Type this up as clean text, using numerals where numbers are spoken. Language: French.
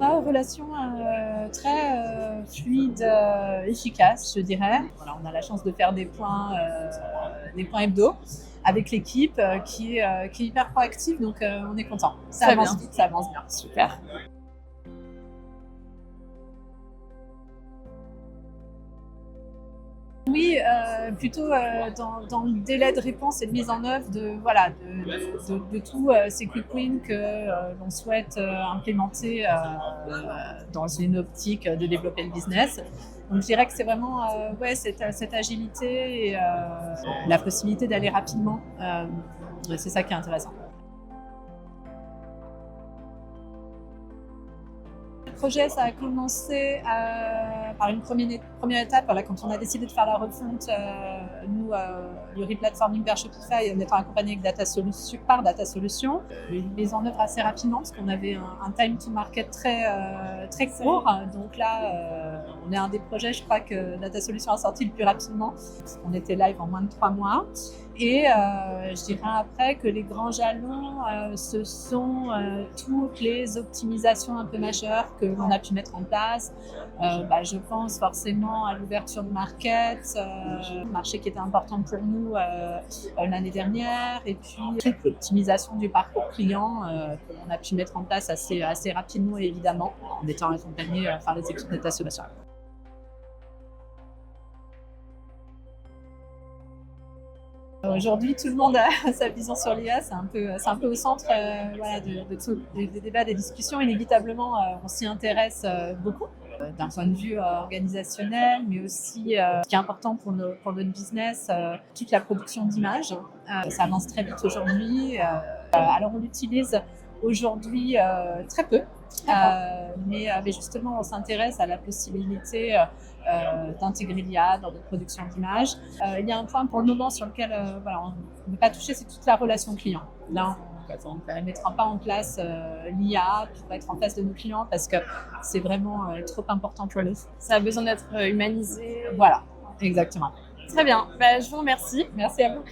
Relation très fluide, efficace, je dirais. Voilà, on a la chance de faire des points hebdo avec l'équipe qui est hyper proactive, donc on est content. Ça Très avance bien. vite, ça avance bien. Super. Oui, plutôt dans le délai de réponse et de mise en œuvre de tous ces quick wins que l'on souhaite implémenter dans une optique de développer le business. Donc je dirais que c'est vraiment cette agilité et la possibilité d'aller rapidement. C'est ça qui est intéressant. Le projet, ça a commencé par une première étape. Voilà, quand on a décidé de faire la refonte, nous, le replatforming vers Shopify, en étant accompagné par Data Solutions, une mise en œuvre assez rapidement parce qu'on avait un time to market très court. Donc là, on est un des projets, je crois, que Data Solutions a sorti le plus rapidement. On était live en moins de 3 mois. Et je dirais après que les grands jalons, ce sont toutes les optimisations un peu majeures que l'on a pu mettre en place. Je pense forcément à l'ouverture de market, marché qui était important pour nous l'année dernière, et puis toute l'optimisation du parcours client que l'on a pu mettre en place assez rapidement, évidemment, en étant accompagné par les équipes Data Solutions. Aujourd'hui, tout le monde a sa vision sur l'IA, c'est un peu au centre des débats, des discussions. Inévitablement, on s'y intéresse beaucoup d'un point de vue organisationnel, mais aussi ce qui est important pour notre business, toute la production d'images. Ça avance très vite aujourd'hui. Alors on l'utilise aujourd'hui très peu. Mais justement, on s'intéresse à la possibilité d'intégrer l'IA dans notre production d'images. Il y a un point pour le moment sur lequel on ne peut pas toucher, c'est toute la relation client. Là, on ne mettra pas en place l'IA pour être en face de nos clients parce que c'est vraiment trop important pour nous. Ça a besoin d'être humanisé. Voilà, exactement. Très bien. Je vous remercie. Merci à vous.